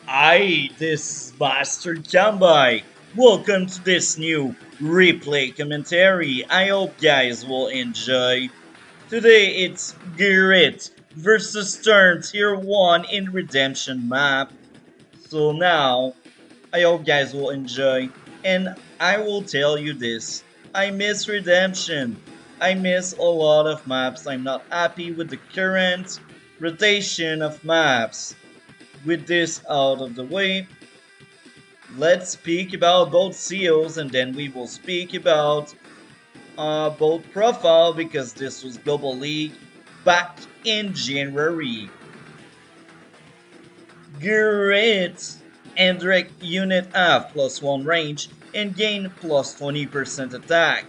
This is Master Kambai. Welcome to this new replay commentary. I hope guys will enjoy. Today it's Grit versus Sturm Tier 1 in Redemption map. So now, I hope guys will enjoy. And I will tell you this. I miss Redemption. I miss a lot of maps. I'm not happy with the current rotation of maps. With this out of the way, let's speak about both CEOs and then we will speak about both profile because this was Global League back in January. Great! And direct unit have +1 range and gain +20% attack.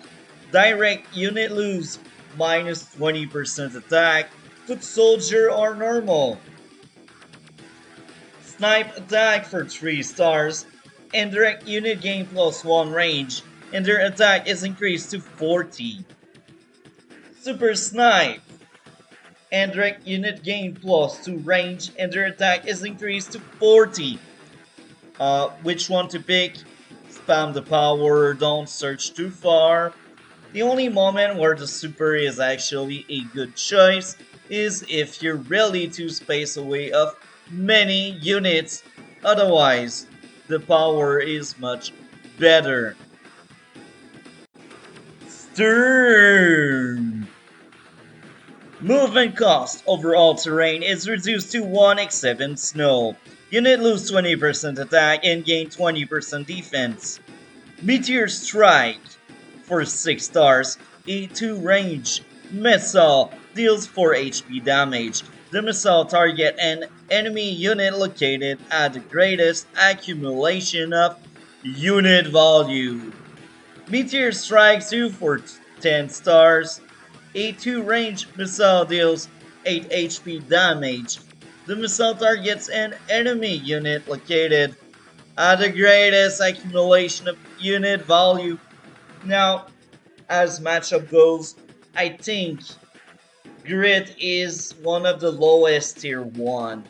Direct unit lose -20% attack. Foot soldier are normal. Snipe attack for 3 stars, and direct unit gain +1 range, and their attack is increased to 40. Super Snipe, and direct unit gain +2 range, and their attack is increased to 40. Which one to pick? Spam the power, don't search too far. The only moment where the super is actually a good choice is if you're really too space away of many units. Otherwise, the power is much better. Sturm! Movement cost over all terrain is reduced to 1 except in snow. Unit lose 20% attack and gain 20% defense. Meteor Strike for 6 stars, a 2 range missile deals 4 HP damage. The missile target an enemy unit located at the greatest accumulation of unit value. Meteor Strike 2 for 10 stars, a 2 range missile deals 8 HP damage. The missile targets an enemy unit located at the greatest accumulation of unit value. Now, as matchup goes, I think Grit is one of the lowest tier 1.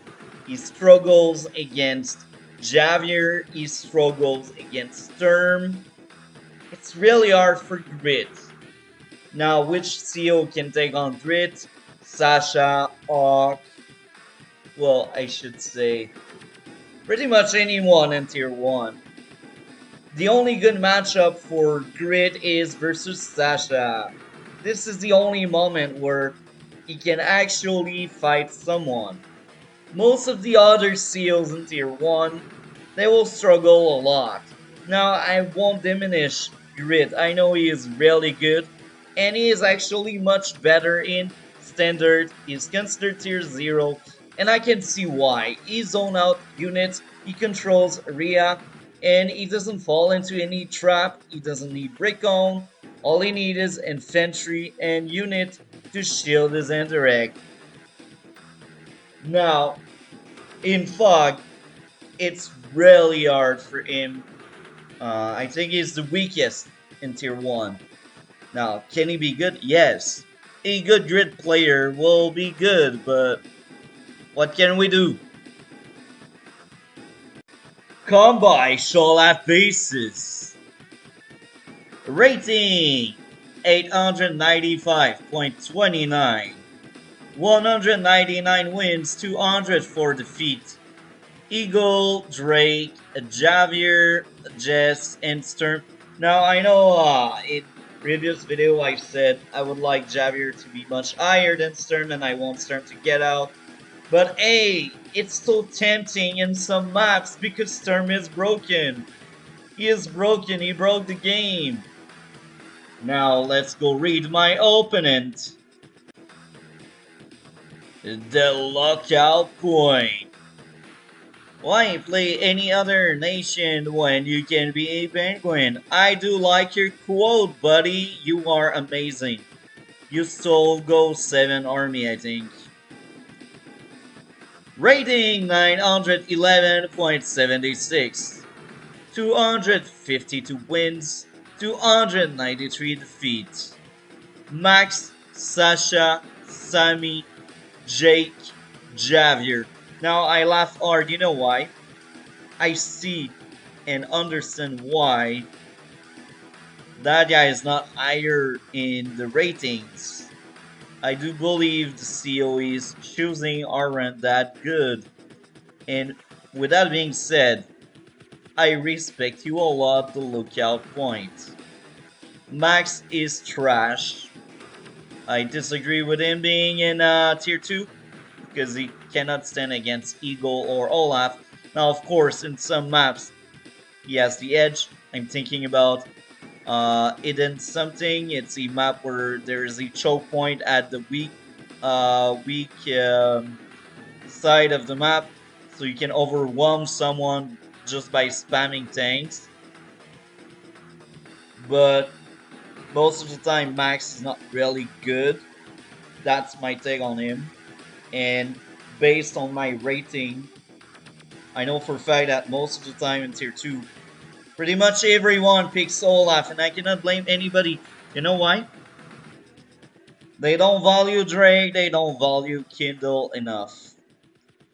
He struggles against Javier, he struggles against Sturm. It's really hard for Grit. Now, which CEO can take on Grit? Sasha, Hawk, well, I should say pretty much anyone in tier 1. The only good matchup for Grit is versus Sasha. This is the only moment where he can actually fight someone. Most of the other seals in tier 1, they will struggle a lot. Now, I won't diminish Grit. I know he is really good, and he is actually much better in standard. He's considered tier 0, and I can see why. He zone out units, he controls area, and he doesn't fall into any trap. He doesn't need recon. All he needs is infantry and unit to shield his interact. Now, in Fog, it's really hard for him. I think he's the weakest in tier 1. Now, can he be good? Yes. A good grid player will be good, but what can we do? Combi shall have bases. Rating 895.29. 199 wins, 200 for defeat. Eagle, Drake, Javier, Jess, and Sturm. Now I know in previous video I said I would like Javier to be much higher than Sturm and I want Sturm to get out. But hey, it's so tempting in some maps because Sturm is broken. He is broken, he broke the game. Now let's go read my opponent. The lockout point. Why play any other nation when you can be a penguin? I do like your quote, buddy. You are amazing. You stole Go 7 army, I think. Rating 911.76. 252 wins, 293 defeats. Max, Sasha, Sammy, Jake, Javier. Now I laugh hard, you know why? I see and understand why that guy is not higher in the ratings. I do believe the COEs choosing aren't that good. And with that being said, I respect you a lot, the lookout point. Max is trash. I disagree with him being in tier 2 because he cannot stand against Eagle or Olaf. Now, of course, in some maps, he has the edge. I'm thinking about Eden something. It's a map where there is a choke point at the weak side of the map, so you can overwhelm someone just by spamming tanks. But most of the time, Max is not really good. That's my take on him. And based on my rating, I know for a fact that most of the time in tier 2, pretty much everyone picks Olaf, and I cannot blame anybody. You know why? They don't value Drake, they don't value Kindle enough.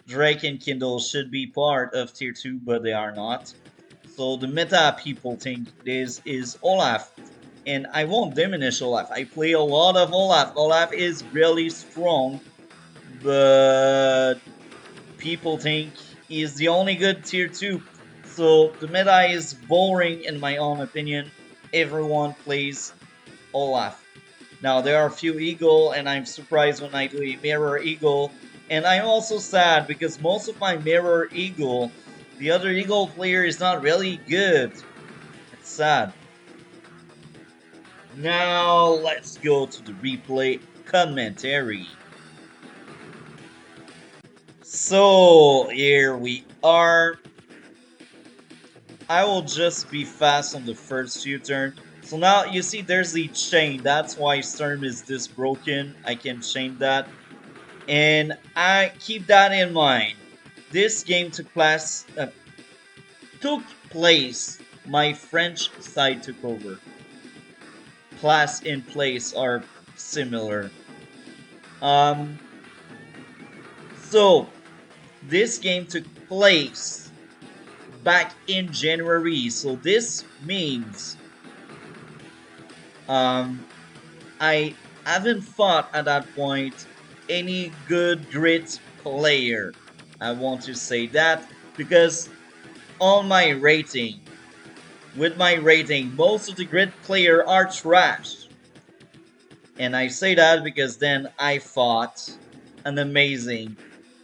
Drake and Kindle should be part of tier 2, but they are not. So the meta people think this is Olaf. And I won't diminish Olaf. I play a lot of Olaf. Olaf is really strong, but people think he's the only good tier 2. So the meta is boring in my own opinion. Everyone plays Olaf. Now there are a few Eagle, and I'm surprised when I do a Mirror Eagle. And I'm also sad because most of my Mirror Eagle, the other Eagle player is not really good. It's sad. Now let's go to the replay commentary. So here we are. I will just be fast on the first few turns. So now you see there's the chain. That's why Sturm is this broken. I can chain that. And I keep that in mind. This game took place. My French side took over. Place in place are similar. Um, so this game took place back in January. So this means um, I haven't fought at that point any good grit player. I want to say that because on my rating, with my rating, most of the grid player are trash. And I say that because then I fought an amazing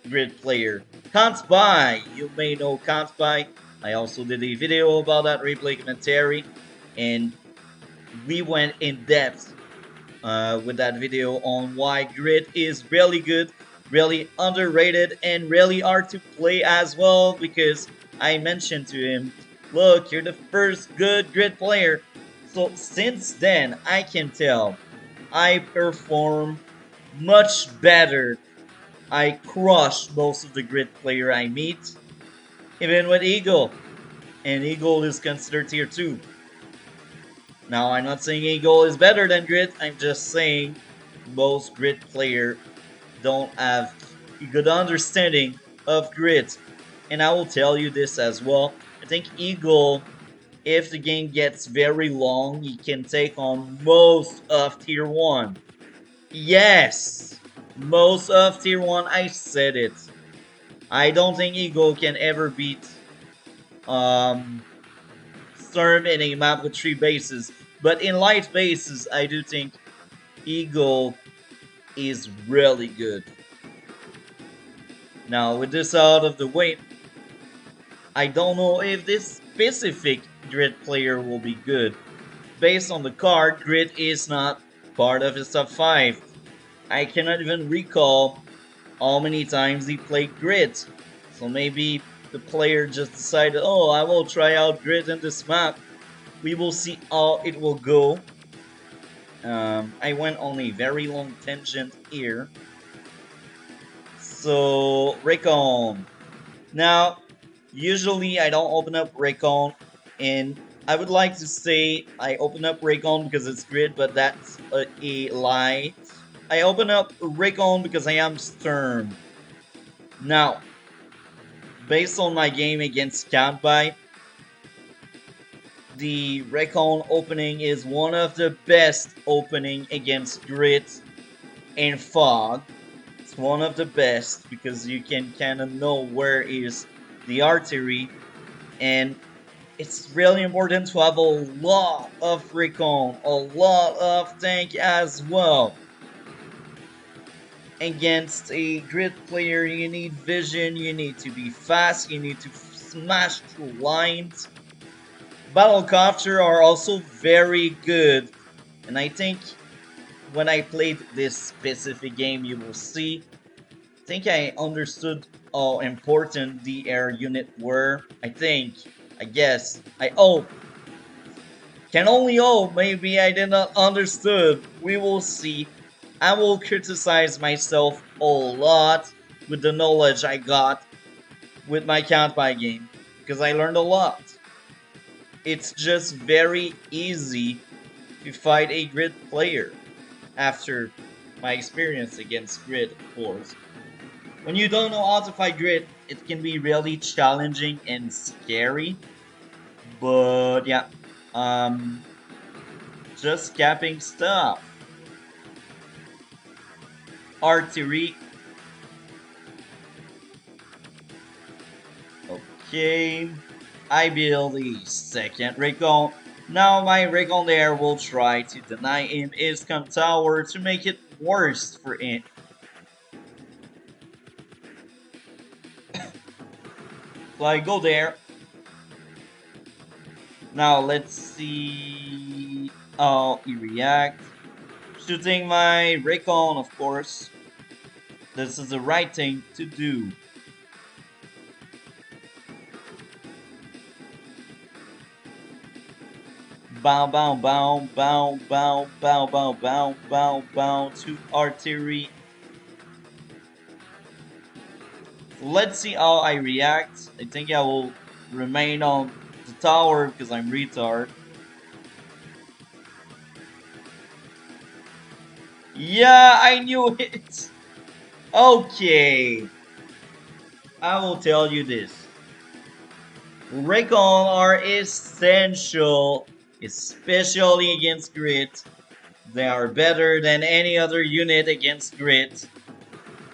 grid player. Can't Buy, you may know Can't Buy. I also did a video about that replay commentary, and we went in depth with that video on why grid is really good, really underrated, and really hard to play as well. Because I mentioned to him, look, you're the first good grid player. So since then, I can tell I perform much better. I crush most of the grid player I meet, even with Eagle. And Eagle is considered tier 2. Now, I'm not saying Eagle is better than Grit, I'm just saying most Grit player don't have a good understanding of Grit. And I will tell you this as well. I think Eagle, if the game gets very long, he can take on most of Tier 1. Yes! Most of Tier 1, I said it. I don't think Eagle can ever beat Sturm in a map with 3 bases. But in light bases, I do think Eagle is really good. Now, with this out of the way, I don't know if this specific Grid player will be good. Based on the card, Grid is not part of his top 5. I cannot even recall how many times he played Grid. So maybe the player just decided, oh, I will try out Grid in this map. We will see how it will go. I went on a very long tangent here. So, Raycon. Now, usually I don't open up Raycon, and I would like to say I open up Raycon because it's grid, but that's a lie. I open up Raycon because I am Sturm. Now, based on my game against Kanbai, the Recon opening is one of the best opening against Grit and Fog. It's one of the best because you can kind of know where is the artery, and it's really important to have a lot of Recon, a lot of tank as well. Against a Grit player, you need vision, you need to be fast, you need to smash through lines. Battlecopter are also very good, and I think when I played this specific game, you will see. I think I understood how important the air unit were. I guess, I hope. Can only hope. Maybe I did not understood. We will see. I will criticize myself a lot with the knowledge I got with my count by game because I learned a lot. It's just very easy to fight a grid player after my experience against grid, of course. When you don't know how to fight grid, it can be really challenging and scary. But yeah, just capping stuff. Artillery. Okay. I build a second recon. Now my recon there will try to deny him his com tower to make it worse for him. So I go there. Now let's see how he reacts. Shooting my recon, of course. This is the right thing to do. Bow, bow, bow, bow, bow, bow, bow, bow, bow, bow to artillery. Let's see how I react. I think I will remain on the tower because I'm retard. Yeah, I knew it. Okay. I will tell you this. Recon are essential, especially against grit. They are better than any other unit against grit.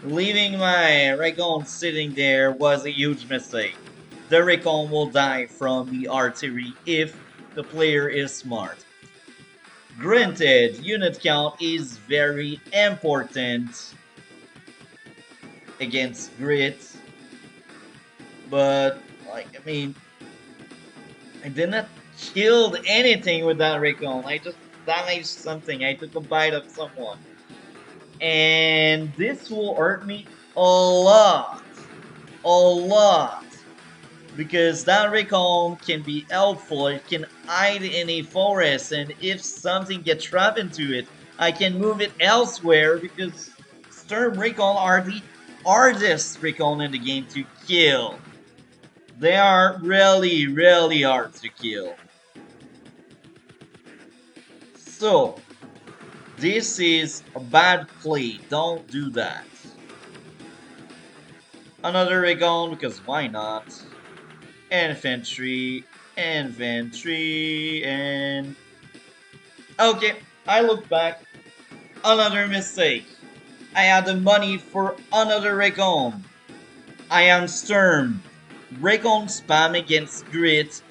Leaving my Recon sitting there was a huge mistake. The Recon will die from the artillery if the player is smart. Granted, unit count is very important against grit, but I did not kill anything with that Recon. I just damaged something. I took a bite of someone. And this will hurt me a lot. A lot. Because that Recon can be helpful. It can hide in a forest, and if something gets trapped into it, I can move it elsewhere because Sturm Recon are the hardest Recon in the game to kill. They are really, really hard to kill. So, this is a bad play. Don't do that. Another Recon, because why not? Infantry, infantry, and... Okay, I look back. Another mistake. I had the money for another Recon. I am Sturm. Recon spam against grit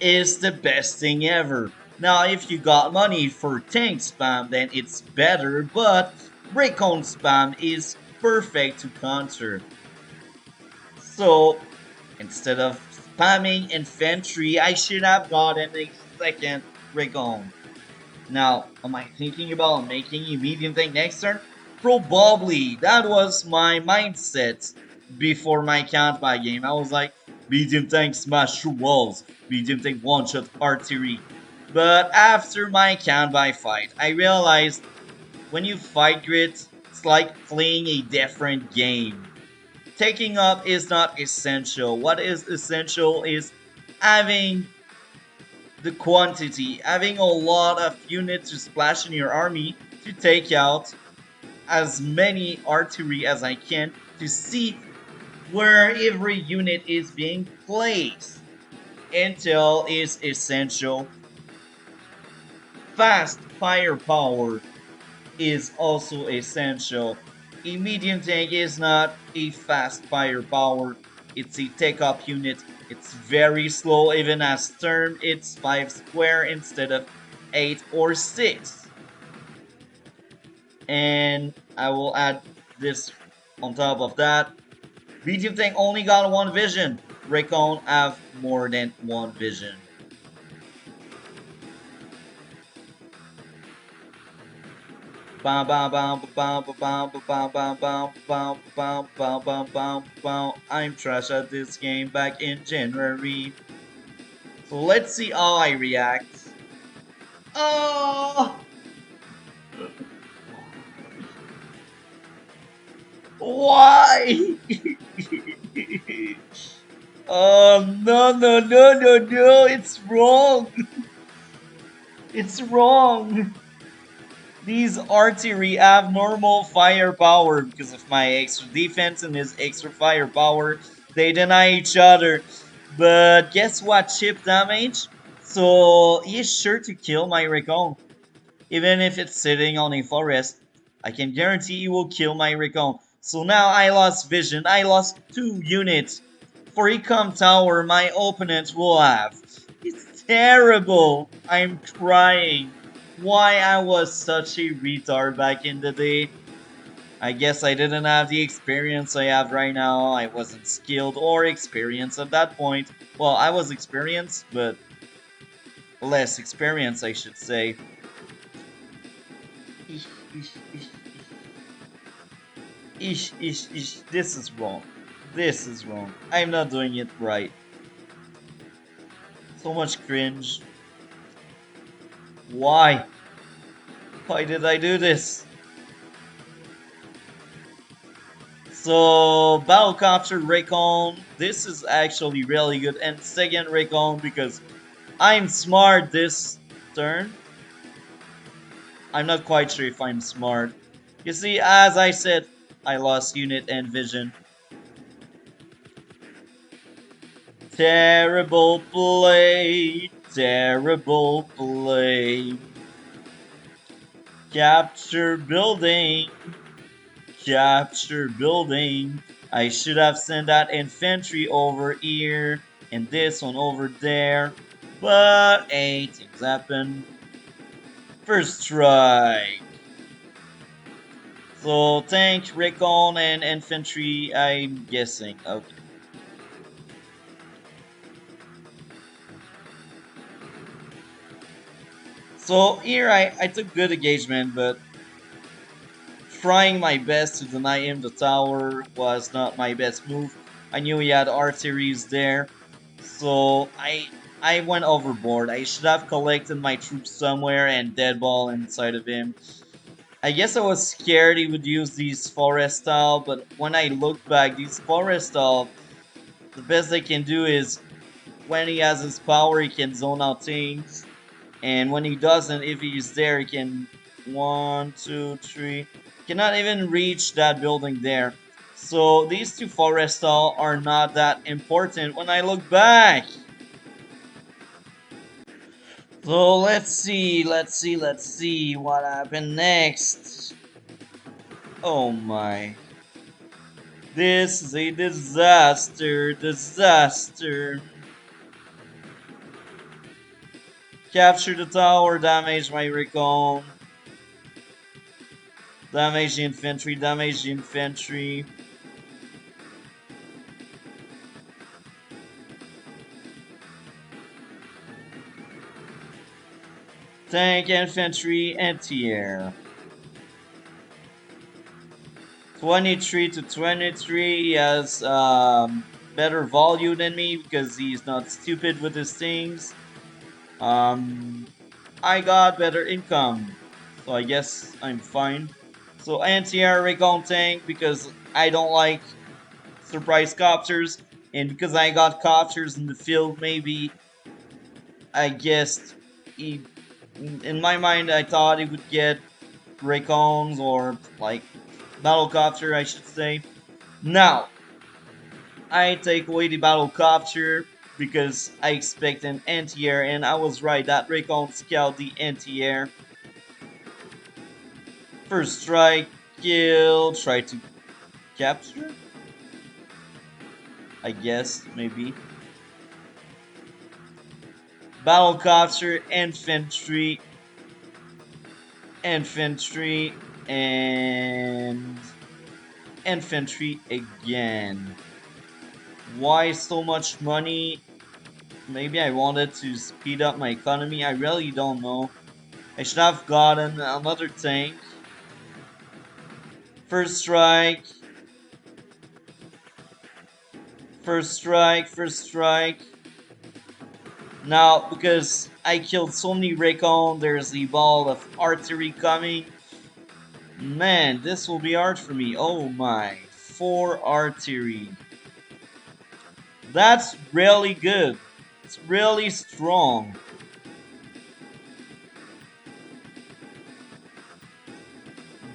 is the best thing ever. Now, if you got money for tank spam, then it's better, but Recon spam is perfect to counter. So, instead of spamming infantry, I should have gotten a second Recon. Now, am I thinking about making a medium tank next turn? Probably. That was my mindset before my count by game. I was like, medium tank smash through walls, medium tank one-shot artillery. But after my count by fight, I realized when you fight grit, it's like playing a different game. Taking up is not essential. What is essential is having the quantity, having a lot of units to splash in your army to take out as many artillery as I can to see where every unit is being placed. Intel is essential. Fast firepower is also essential. A medium tank is not a fast firepower, it's a take-up unit. It's very slow, even as sturm, it's 5 square instead of 8 or 6. And I will add this on top of that. Medium tank only got one vision. Recon have more than one vision. I'm trash at this game back in January. So let's see how I react. Oh! Why? No, no, no, no, no, it's wrong. It's wrong. These artillery have normal firepower because of my extra defense and his extra firepower. They deny each other. But guess what? Chip damage. So he's sure to kill my Recon. Even if it's sitting on a forest, I can guarantee he will kill my Recon. So now I lost vision. I lost 2 units. For Ecom Tower, my opponent will have. It's terrible. I'm crying. Why I was such a retard back in the day. I guess I didn't have the experience I have right now. I wasn't skilled or experienced at that point. Well, I was experienced, but less experienced, I should say. This is wrong. This is wrong. I'm not doing it right. So much cringe. Why? Why did I do this? So, Battlecopter Recon, this is actually really good. And second Recon because I'm smart this turn. I'm not quite sure if I'm smart. You see, as I said, I lost unit and vision. Terrible play. Terrible play. Capture building. Capture building. I should have sent that infantry over here and this one over there. But hey, things happen. First strike. So tank, recon, and infantry, I'm guessing. Okay. So here I took good engagement, but trying my best to deny him the tower was not my best move. I knew he had artilleries there, so I went overboard. I should have collected my troops somewhere and deadball inside of him. I guess I was scared he would use these forest style, but when I look back, these forest style, the best they can do is when he has his power, he can zone out things. And when he doesn't, if he's there, he can 1, 2, 3. Cannot even reach that building there. So these two forestal are not that important when I look back. So let's see what happened next. Oh my. This is a disaster. Capture the tower, damage my recon. Damage the infantry. Tank, infantry, anti-air. 23 to 23, he has better volume than me because he's not stupid with his things. I got better income, so I guess I'm fine. So anti-air recon tank because I don't like surprise copters, and because I got copters in the field, maybe I guessed he. In my mind, I thought he would get recons or like battlecopter, I should say. Now, I take away the battle copter because I expect an anti-air, and I was right. That recon scout the anti-air. First strike, kill, try to capture? I guess, maybe. Battlecopter, infantry, infantry, and infantry again. Why so much money? Maybe I wanted to speed up my economy. I really don't know. I should have gotten another tank. First strike. First strike. First strike. Now, because I killed so many recon, there's the ball of artillery coming. Man, this will be hard for me. Oh my. 4 artillery. That's really good. It's really strong.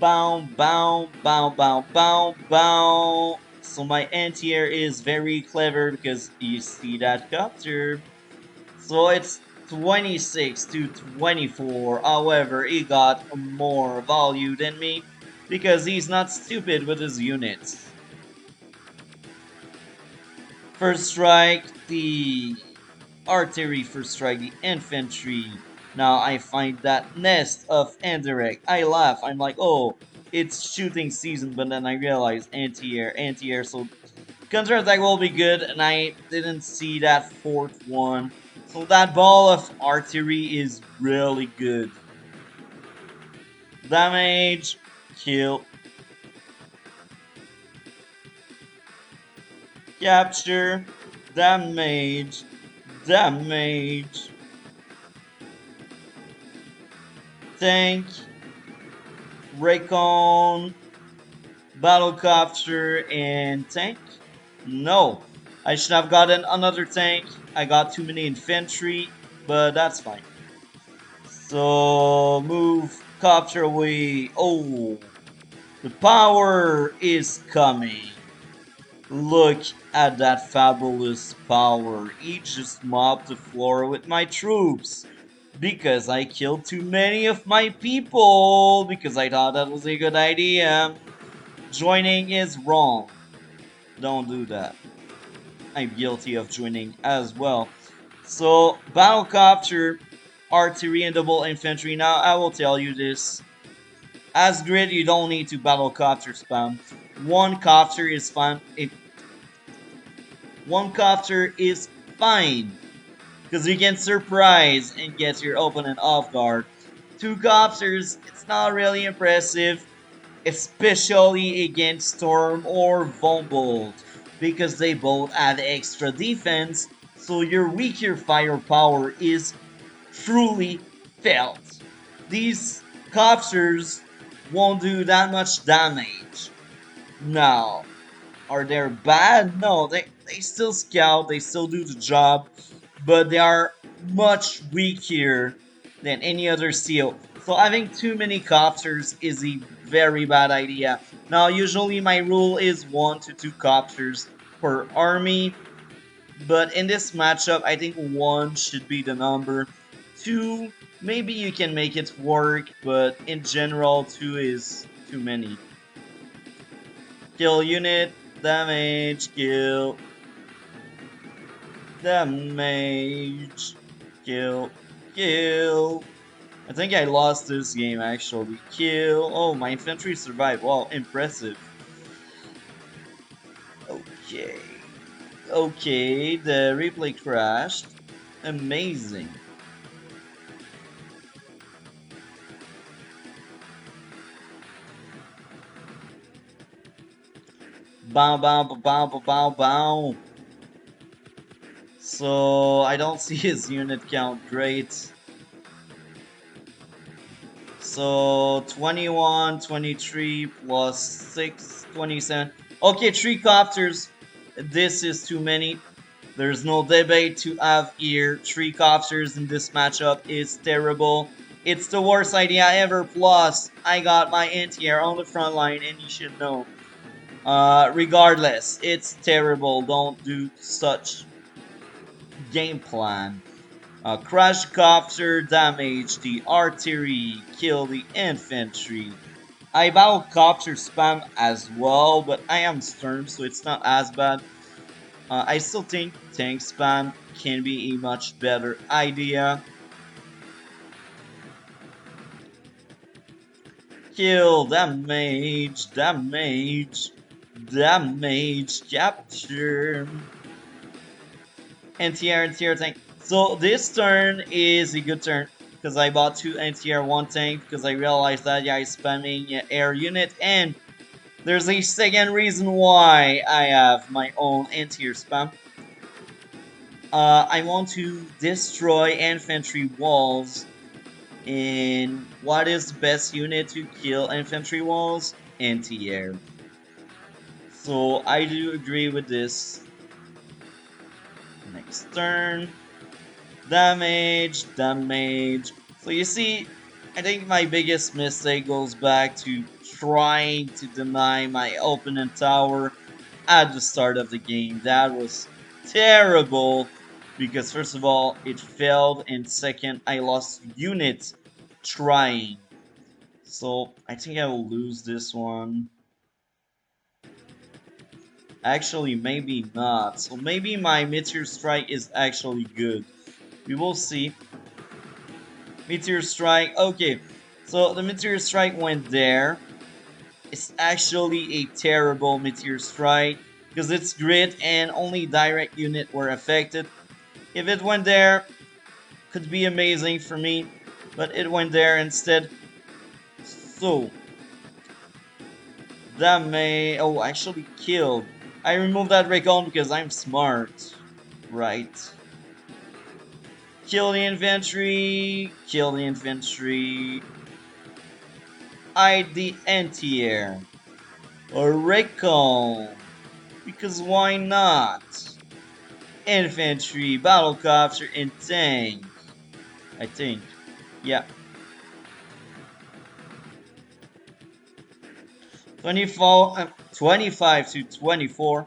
Bow, bow, bow, bow, bow, bow. So my anti-air is very clever because you see that copter. So it's 26 to 24. However, he got more value than me because he's not stupid with his units. First strike, the artillery. First strike, the infantry. Now I find that nest of indirect. I laugh. I'm like, oh, it's shooting season, but then I realize anti-air, anti-air. So counter-attack will be good, and I didn't see that fourth one. So that ball of artillery is really good. Damage, kill, capture, damage, damage, tank, recon, battlecopter, and tank. No, I should have gotten another tank. I got too many infantry, but that's fine. So move copter away. Oh, the power is coming. Look at that fabulous power. He just mopped the floor with my troops. Because I killed too many of my people. Because I thought that was a good idea. Joining is wrong. Don't do that. I'm guilty of joining as well. So, battlecopter, artillery, and double infantry. Now, I will tell you this. As grid, you don't need to battlecopter spam. One copter is fine. One copter is fine. Because you can surprise and get your opponent off guard. Two copters, it's not really impressive. Especially against Storm or Vombolt. Because they both add extra defense. So your weaker firepower is truly felt. These copters won't do that much damage. Now, are they bad? No, they still scout, they still do the job, but they are much weaker than any other seal. So having too many copters is a very bad idea. Now, usually my rule is 1 to 2 copters per army, but in this matchup, I think 1 should be the number. 2, maybe you can make it work, but in general, 2 is too many. Kill unit, damage, kill, damage, kill, kill. I think I lost this game actually. Kill. Oh, my infantry survived. Wow, impressive. Okay. Okay, the replay crashed. Amazing. Bow, bow, bow, bow, bow, bow, bow. So, I don't see his unit count. Great. So, 21, 23 plus 6, 27. Okay, 3 copters. This is too many. There's no debate to have here. 3 copters in this matchup is terrible. It's the worst idea ever. Plus, I got my anti-air on the front line, and you should know. Regardless, it's terrible. Don't do such game plan. Crash copter, damage the artillery, kill the infantry. I battle copter spam as well, but I am sturm, so it's not as bad. I still think tank spam can be a much better idea. Kill, damage, damage, damage, capture. Anti-air, anti-air tank. So this turn is a good turn because I bought two anti-air, one tank because I realized that guy is spamming air unit, and there's a second reason why I have my own anti-air spam. I want to destroy infantry walls. And what is the best unit to kill infantry walls? Anti-air. So I do agree with this. Next turn. Damage, damage. So you see, I think my biggest mistake goes back to trying to deny my opponent tower at the start of the game. That was terrible because first of all, it failed, and second, I lost units trying. So I think I will lose this one. Actually, maybe not. So maybe my Meteor Strike is actually good. We will see. Meteor Strike. Okay, so the Meteor Strike went there. It's actually a terrible Meteor Strike because it's grid and only direct unit were affected. If it went there, could be amazing for me, but it went there instead. So that may actually killed. I removed that recon because I'm smart, right? Kill the infantry. Kill the infantry. Hide the anti-air. Or recon. Because why not? Infantry, battlecopter, and tank. I think. Yeah. 25 to 24.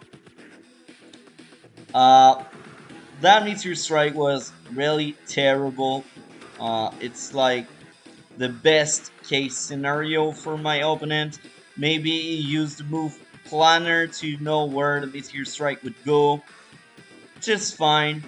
That meteor strike was really terrible. It's like the best case scenario for my opponent. Maybe he used the move planner to know where the meteor strike would go, which is fine.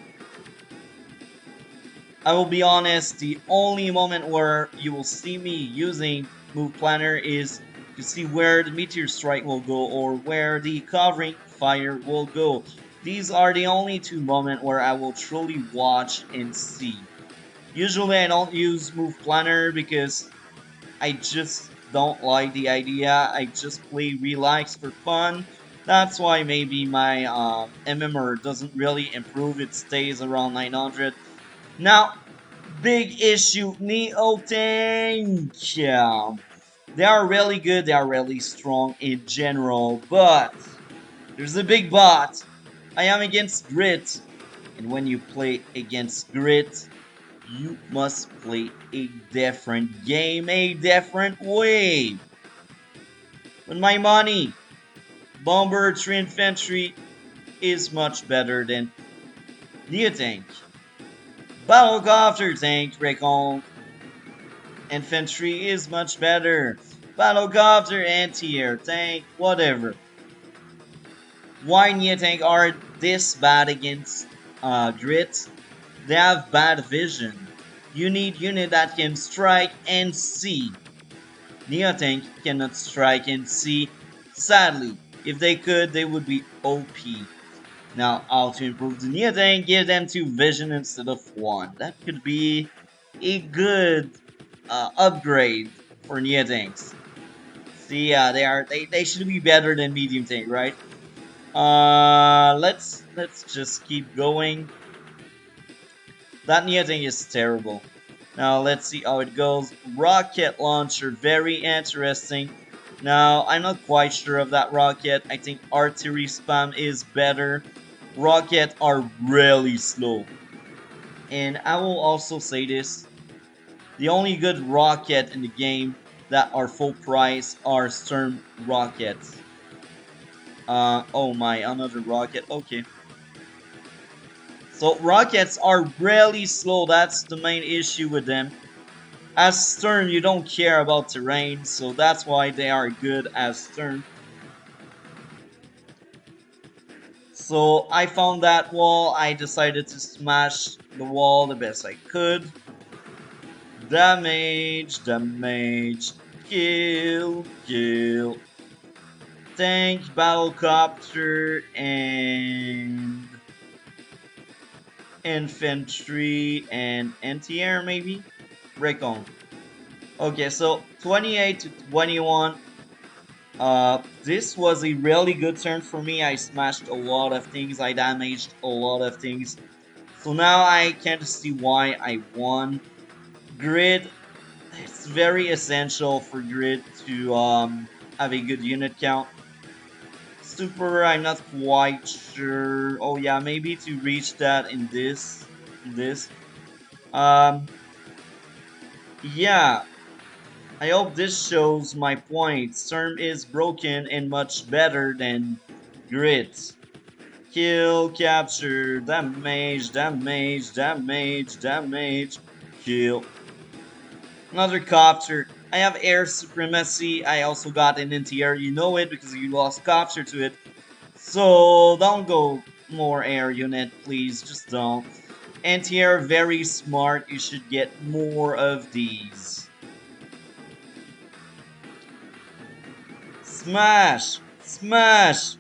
I will be honest, the only moment where you will see me using move planner is to see where the meteor strike will go or where the covering fire will go. These are the only two moments where I will truly watch and see. Usually I don't use move planner because I just don't like the idea. I just play relax for fun. That's why maybe my MMR doesn't really improve. It stays around 900. Now, big issue, Neo Tank. Yeah, they are really good. They are really strong in general. But there's a big but. I am against Grit. And when you play against Grit, you must play a different game, a different way. With my money, Bomber 3 Infantry is much better than Neo Tank. Battlecopter Tank Recon Infantry is much better. Battlecopter Anti-Air Tank, whatever. Why Neo Tank are this bad against Grit? They have bad vision. You need unit that can strike and see. Neo Tank cannot strike and see. Sadly, if they could, they would be OP. Now, how to improve the Neo Tank? Give them 2 vision instead of 1. That could be a good upgrade for Neo Tanks. See, they should be better than medium tank, right? Let's just keep going. That Neo Tank is terrible. Now let's see how it goes. Rocket launcher, very interesting. Now I'm not quite sure of that rocket. I think artillery spam is better. Rocket are really slow. And I will also say this. The only good rocket in the game that are full price are Sturm rockets. Oh my, another rocket. Okay. So rockets are really slow. That's the main issue with them. As sturm, you don't care about terrain, so that's why they are good as sturm. So I found that wall. I decided to smash the wall the best I could. Damage, damage, kill, kill. Tank, battlecopter, and infantry and anti-air maybe? Recon. Okay, so 28 to 21. This was a really good turn for me. I smashed a lot of things. I damaged a lot of things. So now I can't see why I won. Grid, it's very essential for grid to have a good unit count. Super, I'm not quite sure. Oh yeah, maybe to reach that in this. Um, yeah. I hope this shows my point. Sturm is broken and much better than Grit. Kill, capture, damage, damage, damage, damage, kill. Another copter. I have air supremacy. I also got an anti-air. You know it because you lost copter to it. So don't go more air unit, please. Just don't. Anti-air, very smart. You should get more of these. Smash! Smash!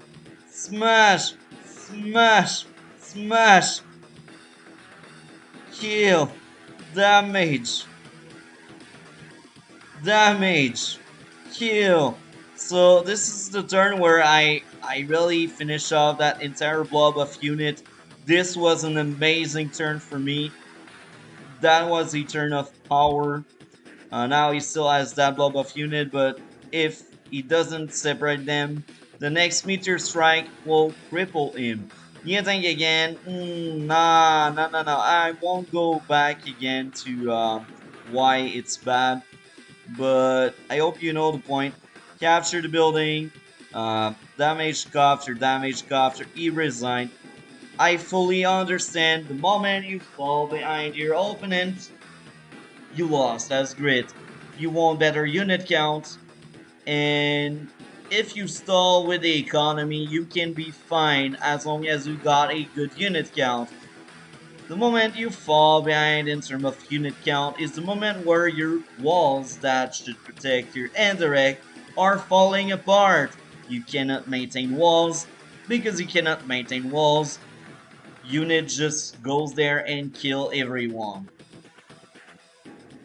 Smash! Smash! Smash! Kill! Damage! Damage! Kill! So this is the turn where I really finish off that entire blob of unit. This was an amazing turn for me. That was a turn of power. Now he still has that blob of unit, but if he doesn't separate them, the next meteor strike will cripple him. You think again? Nah, nah, nah, nah. I won't go back again to why it's bad, but I hope you know the point. Capture the building, damage copter, he resigned. I fully understand the moment you fall behind your opponent, you lost as grit. You want better unit count, and if you stall with the economy, you can be fine as long as you got a good unit count. The moment you fall behind in terms of unit count is the moment where your walls that should protect your indirect are falling apart. You cannot maintain walls. Because you cannot maintain walls, unit just goes there and kill everyone.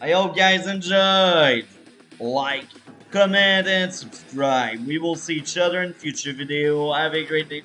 I hope you guys enjoyed. Like, comment, and subscribe. We will see each other in future video. Have a great day.